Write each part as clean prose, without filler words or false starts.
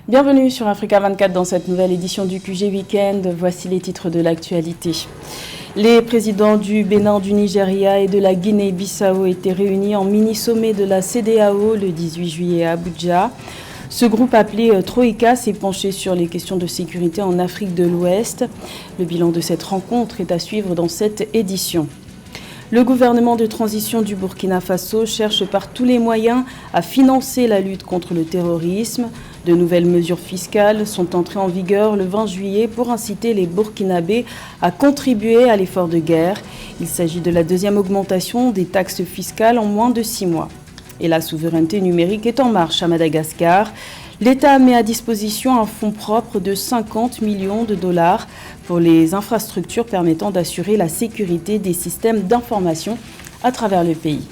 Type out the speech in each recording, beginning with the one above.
Bienvenue sur Africa 24 dans cette nouvelle édition du QG Weekend. Voici les titres de l'actualité. Les présidents du Bénin, du Nigeria et de la Guinée-Bissau étaient réunis en mini-sommet de la CEDEAO le 18 juillet à Abuja. Ce groupe appelé Troïka s'est penché sur les questions de sécurité en Afrique de l'Ouest. Le bilan de cette rencontre est à suivre dans cette édition. Le gouvernement de transition du Burkina Faso cherche par tous les moyens à financer la lutte contre le terrorisme. De nouvelles mesures fiscales sont entrées en vigueur le 20 juillet pour inciter les Burkinabés à contribuer à l'effort de guerre. Il s'agit de la deuxième augmentation des taxes fiscales en moins de 6 mois. Et la souveraineté numérique est en marche à Madagascar. L'État met à disposition un fonds propre de 50 millions de dollars pour les infrastructures permettant d'assurer la sécurité des systèmes d'information à travers le pays.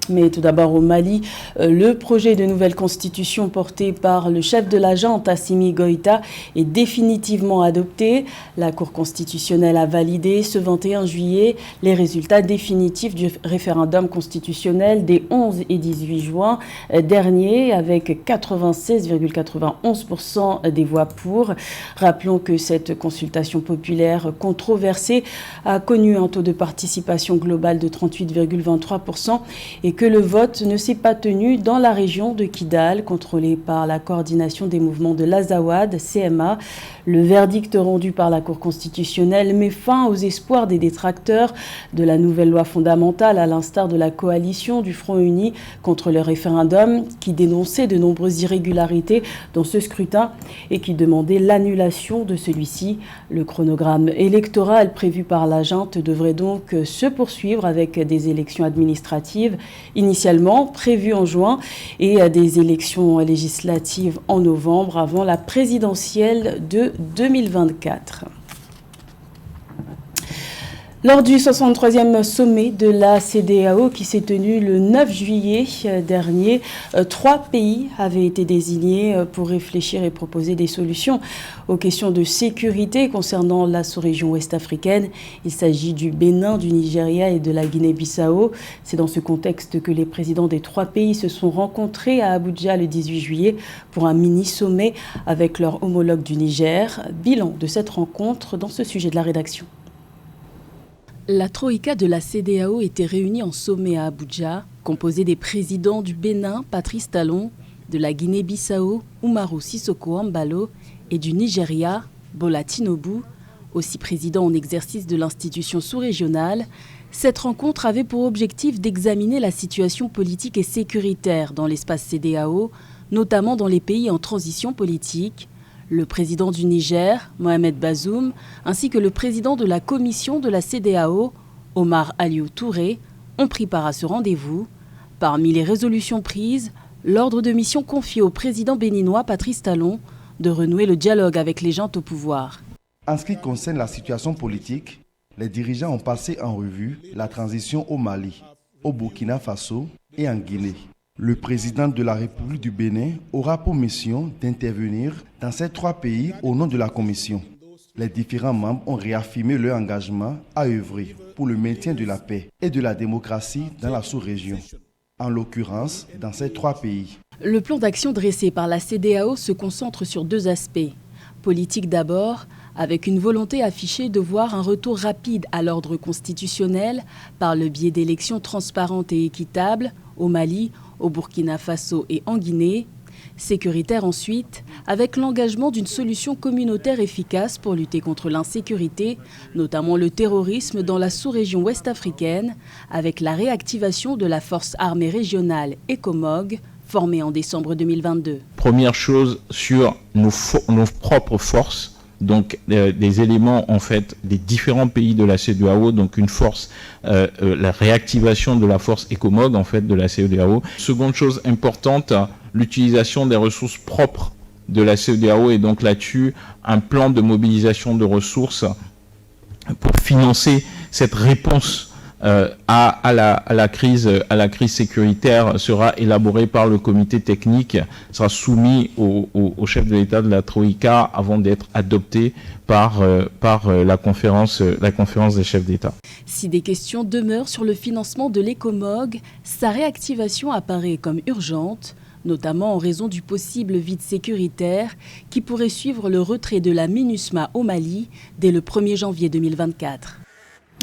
Mais tout d'abord au Mali, le projet de nouvelle constitution porté par le chef de la junte, Assimi Goïta, est définitivement adopté. La Cour constitutionnelle a validé ce 21 juillet les résultats définitifs du référendum constitutionnel des 11 et 18 juin dernier, avec 96,91% des voix pour. Rappelons que cette consultation populaire controversée a connu un taux de participation globale de 38,23% et que le vote ne s'est pas tenu dans la région de Kidal, contrôlée par la coordination des mouvements de l'Azawad, CMA. Le verdict rendu par la Cour constitutionnelle met fin aux espoirs des détracteurs de la nouvelle loi fondamentale, à l'instar de la coalition du Front Uni contre le référendum, qui dénonçait de nombreuses irrégularités dans ce scrutin et qui demandait l'annulation de celui-ci. Le chronogramme électoral prévu par la junte devrait donc se poursuivre avec des élections administratives initialement prévues en juin et des élections législatives en novembre avant la présidentielle de 2024. Lors du 63e sommet de la CEDEAO qui s'est tenu le 9 juillet dernier, 3 pays avaient été désignés pour réfléchir et proposer des solutions aux questions de sécurité concernant la sous-région ouest-africaine. Il s'agit du Bénin, du Nigeria et de la Guinée-Bissau. C'est dans ce contexte que les présidents des 3 pays se sont rencontrés à Abuja le 18 juillet pour un mini-sommet avec leur homologue du Niger. Bilan de cette rencontre dans ce sujet de la rédaction. La Troïka de la CEDEAO était réunie en sommet à Abuja, composée des présidents du Bénin, Patrice Talon, de la Guinée-Bissau, Umaru Sissoko Embalo, et du Nigeria, Bola Tinubu, aussi président en exercice de l'institution sous-régionale. Cette rencontre avait pour objectif d'examiner la situation politique et sécuritaire dans l'espace CEDEAO, notamment dans les pays en transition politique. Le président du Niger, Mohamed Bazoum, ainsi que le président de la commission de la CEDEAO, Omar Aliou Touré, ont pris part à ce rendez-vous. Parmi les résolutions prises, l'ordre de mission confié au président béninois Patrice Talon de renouer le dialogue avec les juntes au pouvoir. En ce qui concerne la situation politique, les dirigeants ont passé en revue la transition au Mali, au Burkina Faso et en Guinée. Le président de la République du Bénin aura pour mission d'intervenir dans ces 3 pays au nom de la Commission. Les différents membres ont réaffirmé leur engagement à œuvrer pour le maintien de la paix et de la démocratie dans la sous-région, en l'occurrence dans ces 3 pays. Le plan d'action dressé par la CEDEAO se concentre sur 2 aspects. Politique d'abord, avec une volonté affichée de voir un retour rapide à l'ordre constitutionnel par le biais d'élections transparentes et équitables au Mali, au Burkina Faso et en Guinée. Sécuritaire ensuite, avec l'engagement d'une solution communautaire efficace pour lutter contre l'insécurité, notamment le terrorisme dans la sous-région ouest-africaine, avec la réactivation de la force armée régionale ECOMOG, formée en décembre 2022. Première chose sur nos propres forces. Donc des éléments en fait des différents pays de la CEDEAO, donc une force, la réactivation de la force ECOMOG en fait de la CEDEAO. Seconde chose importante, l'utilisation des ressources propres de la CEDEAO et donc là-dessus un plan de mobilisation de ressources pour financer cette réponse à la crise sécuritaire sera élaboré par le comité technique, sera soumis au chef de l'État de la Troïka avant d'être adopté par la conférence des chefs d'État. Si des questions demeurent sur le financement de l'ECOMOG, sa réactivation apparaît comme urgente, notamment en raison du possible vide sécuritaire qui pourrait suivre le retrait de la MINUSMA au Mali dès le 1er janvier 2024.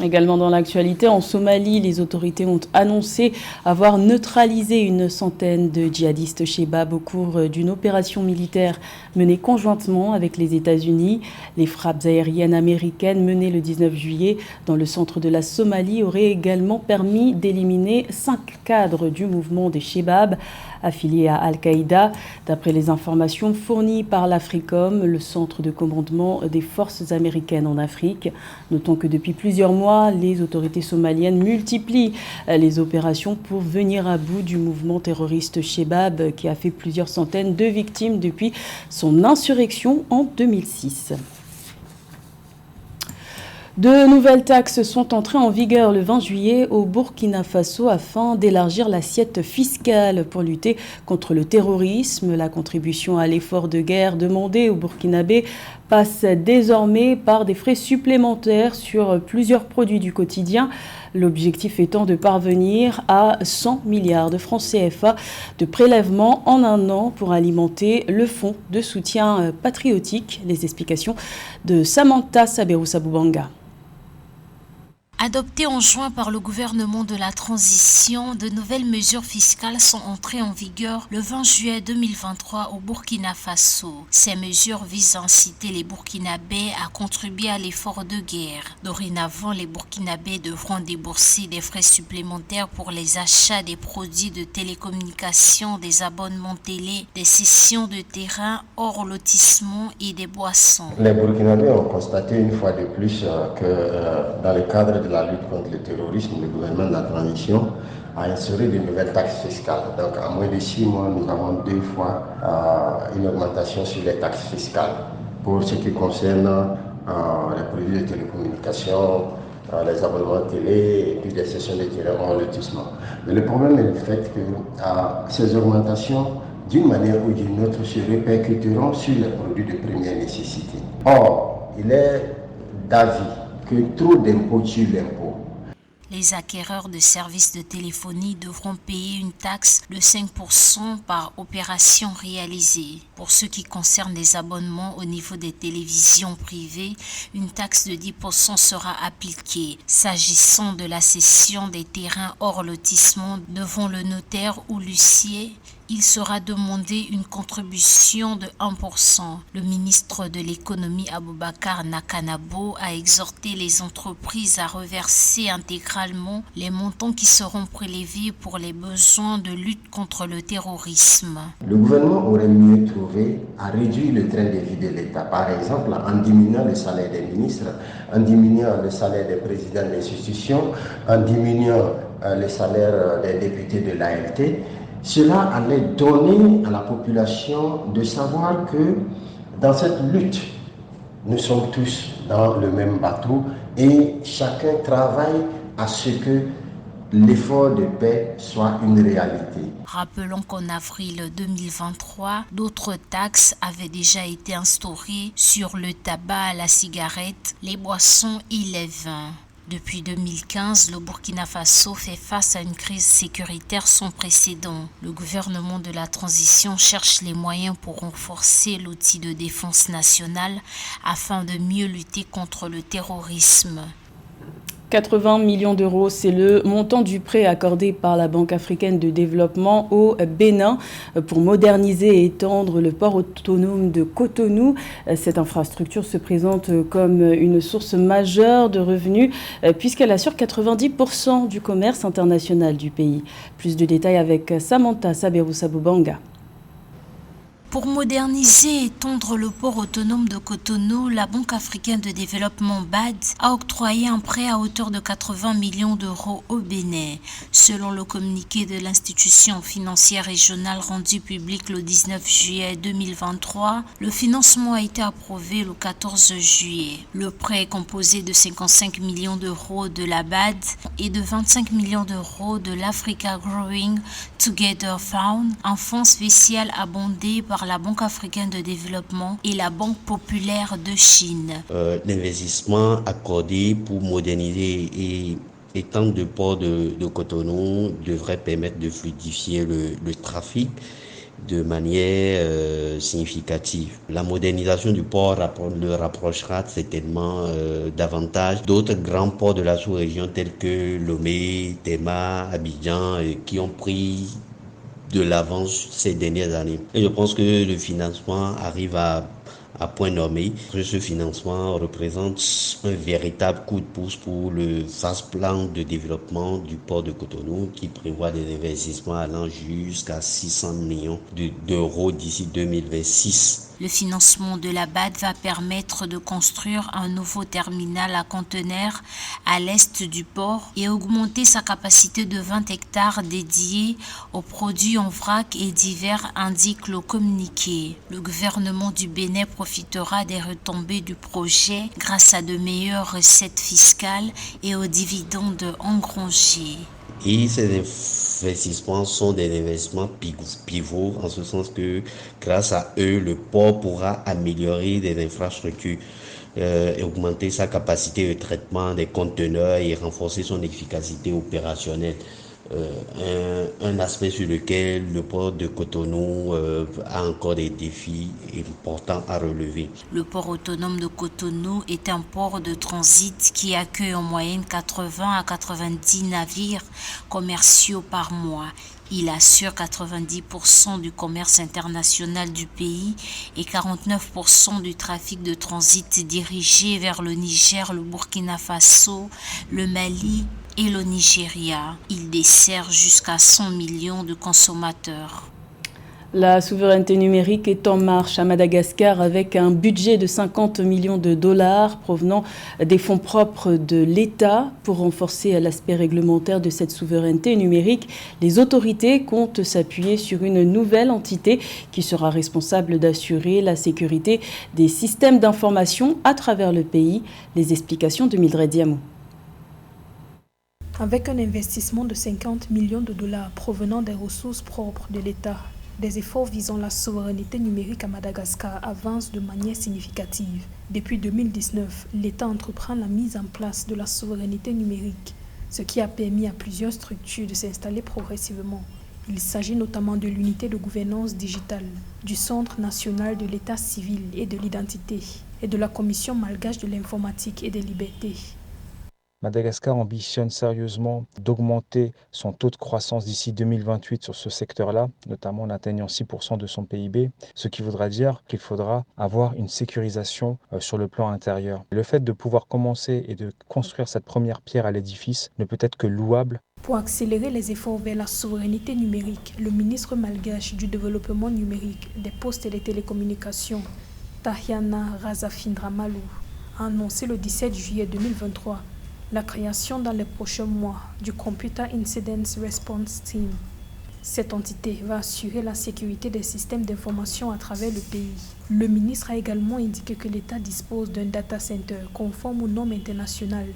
Également dans l'actualité, en Somalie, les autorités ont annoncé avoir neutralisé une centaine de djihadistes Chebab au cours d'une opération militaire menée conjointement avec les États-Unis. Les frappes aériennes américaines menées le 19 juillet dans le centre de la Somalie auraient également permis d'éliminer 5 cadres du mouvement des Chebab affiliés à Al-Qaïda. D'après les informations fournies par l'Africom, le centre de commandement des forces américaines en Afrique. Notons que depuis plusieurs mois, les autorités somaliennes multiplient les opérations pour venir à bout du mouvement terroriste Chebab qui a fait plusieurs centaines de victimes depuis son insurrection en 2006. De nouvelles taxes sont entrées en vigueur le 20 juillet au Burkina Faso afin d'élargir l'assiette fiscale pour lutter contre le terrorisme. La contribution à l'effort de guerre demandé aux Burkinabés passe désormais par des frais supplémentaires sur plusieurs produits du quotidien. L'objectif étant de parvenir à 100 milliards de francs CFA de prélèvements en un an pour alimenter le fonds de soutien patriotique. Les explications de Samantha Saberou-Sabubanga. Adoptées en juin par le gouvernement de la transition, de nouvelles mesures fiscales sont entrées en vigueur le 20 juillet 2023 au Burkina Faso. Ces mesures visent à inciter les Burkinabés à contribuer à l'effort de guerre. Dorénavant, les Burkinabés devront débourser des frais supplémentaires pour les achats des produits de télécommunications, des abonnements télé, des cessions de terrain hors lotissement et des boissons. Les Burkinabés ont constaté une fois de plus que dans le cadre de la lutte contre le terrorisme, le gouvernement de la transition a instauré de nouvelles taxes fiscales. Donc en moins de 6 mois, nous avons 2 fois une augmentation sur les taxes fiscales pour ce qui concerne les produits de télécommunications, les abonnements télé et puis des sessions de terrain hors lotissement. Mais le problème est le fait que ces augmentations, d'une manière ou d'une autre, se répercuteront sur les produits de première nécessité. Or, il est d'avis que trop d'impôts tue l'impôt. Les acquéreurs de services de téléphonie devront payer une taxe de 5% par opération réalisée. Pour ce qui concerne les abonnements au niveau des télévisions privées, une taxe de 10% sera appliquée. S'agissant de la cession des terrains hors lotissement devant le notaire ou l'huissier, il sera demandé une contribution de 1%. Le ministre de l'économie Aboubakar Nakanabo a exhorté les entreprises à reverser intégralement les montants qui seront prélevés pour les besoins de lutte contre le terrorisme. Le gouvernement aurait mieux trouvé à réduire le train de vie de l'État, par exemple en diminuant le salaire des ministres, en diminuant le salaire des présidents des institutions, en diminuant le salaire des députés de l'ALT. Cela allait donner à la population de savoir que dans cette lutte, nous sommes tous dans le même bateau et chacun travaille à ce que l'effort de paix soit une réalité. Rappelons qu'en avril 2023, d'autres taxes avaient déjà été instaurées sur le tabac, la cigarette, les boissons et les vins. Depuis 2015, le Burkina Faso fait face à une crise sécuritaire sans précédent. Le gouvernement de la transition cherche les moyens pour renforcer l'outil de défense nationale afin de mieux lutter contre le terrorisme. 80 millions d'euros, c'est le montant du prêt accordé par la Banque africaine de développement au Bénin pour moderniser et étendre le port autonome de Cotonou. Cette infrastructure se présente comme une source majeure de revenus puisqu'elle assure 90% du commerce international du pays. Plus de détails avec Samantha Saberou-Sabubanga. Pour moderniser et étendre le port autonome de Cotonou, la Banque africaine de développement BAD a octroyé un prêt à hauteur de 80 millions d'euros au Bénin. Selon le communiqué de l'institution financière régionale rendu public le 19 juillet 2023, le financement a été approuvé le 14 juillet. Le prêt est composé de 55 millions d'euros de la BAD et de 25 millions d'euros de l'Africa Growing Together Fund, un fonds spécial abondé par la Banque africaine de développement et la Banque populaire de Chine. L'investissement accordé pour moderniser et étendre le port de Cotonou devrait permettre de fluidifier le trafic de manière significative. La modernisation du port le rapprochera certainement davantage d'autres grands ports de la sous-région tels que Lomé, Tema, Abidjan, qui ont pris de l'avance ces dernières années. Et je pense que le financement arrive à point nommé. Ce financement représente un véritable coup de pouce pour le vaste plan de développement du port de Cotonou qui prévoit des investissements allant jusqu'à 600 millions d'euros d'ici 2026. Le financement de la BAD va permettre de construire un nouveau terminal à conteneurs à l'est du port et augmenter sa capacité de 20 hectares dédiés aux produits en vrac et divers, indique le communiqué. Le gouvernement du Bénin profitera des retombées du projet grâce à de meilleures recettes fiscales et aux dividendes engrangés. Et ces investissements sont des investissements pivots, en ce sens que grâce à eux, le port pourra améliorer des infrastructures, et augmenter sa capacité de traitement des conteneurs et renforcer son efficacité opérationnelle. Un aspect sur lequel le port de Cotonou a encore des défis importants à relever. Le port autonome de Cotonou est un port de transit qui accueille en moyenne 80 à 90 navires commerciaux par mois. Il assure 90% du commerce international du pays et 49% du trafic de transit dirigé vers le Niger, le Burkina Faso, le Mali et le Nigeria. Il dessert jusqu'à 100 millions de consommateurs. La souveraineté numérique est en marche à Madagascar avec un budget de 50 millions de dollars provenant des fonds propres de l'État. Pour renforcer l'aspect réglementaire de cette souveraineté numérique, les autorités comptent s'appuyer sur une nouvelle entité qui sera responsable d'assurer la sécurité des systèmes d'information à travers le pays. Les explications de Mildred Diamou. Avec un investissement de 50 millions de dollars provenant des ressources propres de l'État, des efforts visant la souveraineté numérique à Madagascar avancent de manière significative. Depuis 2019, l'État entreprend la mise en place de la souveraineté numérique, ce qui a permis à plusieurs structures de s'installer progressivement. Il s'agit notamment de l'unité de gouvernance digitale, du Centre national de l'État civil et de l'identité, et de la Commission malgache de l'informatique et des libertés. Madagascar ambitionne sérieusement d'augmenter son taux de croissance d'ici 2028 sur ce secteur-là, notamment en atteignant 6% de son PIB, ce qui voudra dire qu'il faudra avoir une sécurisation sur le plan intérieur. Le fait de pouvoir commencer et de construire cette première pierre à l'édifice ne peut être que louable. Pour accélérer les efforts vers la souveraineté numérique, le ministre malgache du développement numérique, des postes et des télécommunications, Tahiana Razafindramalou, a annoncé le 17 juillet 2023 la création dans les prochains mois du Computer Incident Response Team. Cette entité va assurer la sécurité des systèmes d'information à travers le pays. Le ministre a également indiqué que l'État dispose d'un data center conforme aux normes internationales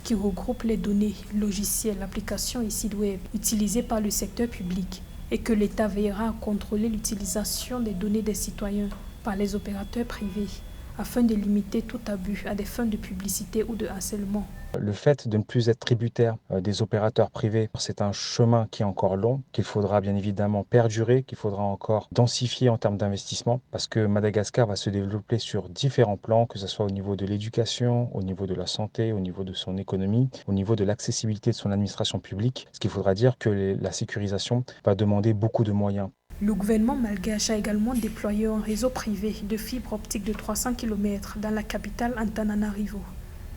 qui regroupe les données, logiciels, applications et sites web utilisés par le secteur public et que l'État veillera à contrôler l'utilisation des données des citoyens par les opérateurs privés afin de limiter tout abus à des fins de publicité ou de harcèlement. Le fait de ne plus être tributaire des opérateurs privés, c'est un chemin qui est encore long, qu'il faudra bien évidemment perdurer, qu'il faudra encore densifier en termes d'investissement, parce que Madagascar va se développer sur différents plans, que ce soit au niveau de l'éducation, au niveau de la santé, au niveau de son économie, au niveau de l'accessibilité de son administration publique, ce qui voudra dire que la sécurisation va demander beaucoup de moyens. Le gouvernement malgache a également déployé un réseau privé de fibre optique de 300 km dans la capitale Antananarivo,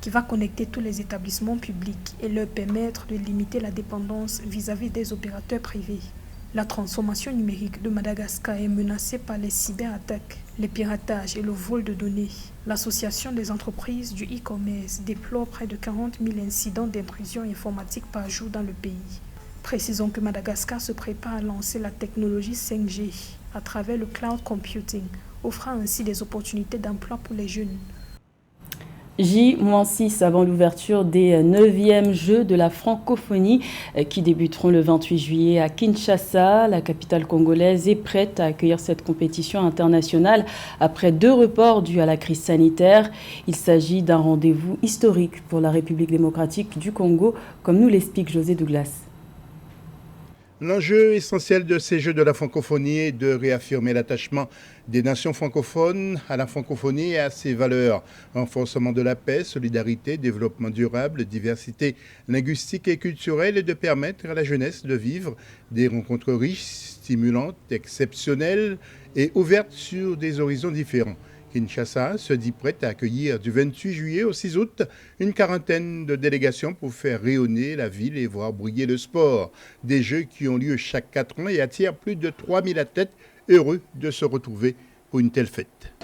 qui va connecter tous les établissements publics et leur permettre de limiter la dépendance vis-à-vis des opérateurs privés. La transformation numérique de Madagascar est menacée par les cyberattaques, les piratages et le vol de données. L'Association des entreprises du e-commerce déplore près de 40 000 incidents d'intrusion informatique par jour dans le pays. Précisons que Madagascar se prépare à lancer la technologie 5G à travers le cloud computing, offrant ainsi des opportunités d'emploi pour les jeunes. J-6 avant l'ouverture des 9e Jeux de la francophonie qui débuteront le 28 juillet à Kinshasa. La capitale congolaise est prête à accueillir cette compétition internationale après 2 reports dus à la crise sanitaire. Il s'agit d'un rendez-vous historique pour la République démocratique du Congo, comme nous l'explique José Douglas. L'enjeu essentiel de ces Jeux de la francophonie est de réaffirmer l'attachement des nations francophones à la francophonie et à ses valeurs. Renforcement de la paix, solidarité, développement durable, diversité linguistique et culturelle et de permettre à la jeunesse de vivre des rencontres riches, stimulantes, exceptionnelles et ouvertes sur des horizons différents. Kinshasa se dit prête à accueillir du 28 juillet au 6 août une quarantaine de délégations pour faire rayonner la ville et voir briller le sport. Des Jeux qui ont lieu chaque 4 ans et attirent plus de 3000 athlètes heureux de se retrouver pour une telle fête.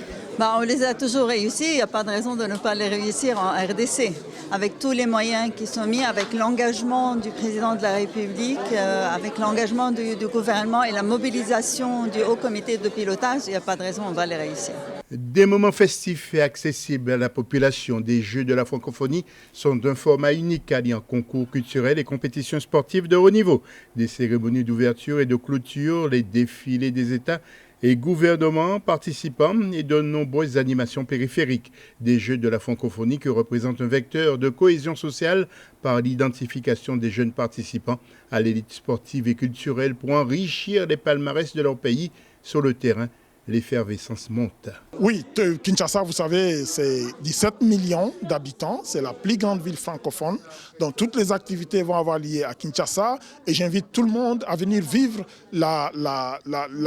On les a toujours réussis, il n'y a pas de raison de ne pas les réussir en RDC. Avec tous les moyens qui sont mis, avec l'engagement du président de la République, avec l'engagement du gouvernement et la mobilisation du haut comité de pilotage, il n'y a pas de raison, on va les réussir. Des moments festifs et accessibles à la population des Jeux de la francophonie sont d'un format unique alliant concours culturels et compétitions sportives de haut niveau. Des cérémonies d'ouverture et de clôture, les défilés des États et gouvernements participants et de nombreuses animations périphériques. Des Jeux de la francophonie qui représentent un vecteur de cohésion sociale par l'identification des jeunes participants à l'élite sportive et culturelle pour enrichir les palmarès de leur pays sur le terrain. L'effervescence monte. Oui, Kinshasa, vous savez, c'est 17 millions d'habitants. C'est la plus grande ville francophone. Donc toutes les activités vont avoir lieu à Kinshasa. Et j'invite tout le monde à venir vivre la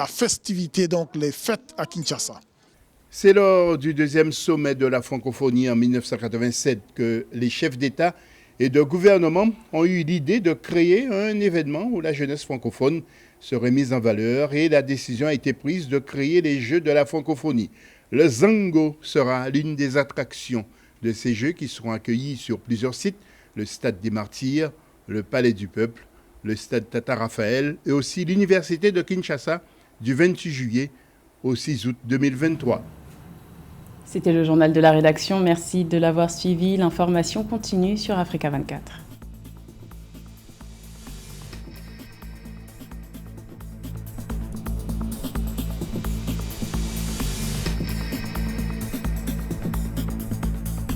festivité, donc les fêtes à Kinshasa. C'est lors du deuxième sommet de la francophonie en 1987 que les chefs d'État et de gouvernement ont eu l'idée de créer un événement où la jeunesse francophone serait mise en valeur et la décision a été prise de créer les Jeux de la francophonie. Le Zango sera l'une des attractions de ces Jeux qui seront accueillis sur plusieurs sites, le Stade des Martyrs, le Palais du Peuple, le Stade Tata Raphaël et aussi l'Université de Kinshasa du 28 juillet au 6 août 2023. C'était le journal de la rédaction. Merci de l'avoir suivi. L'information continue sur Africa 24.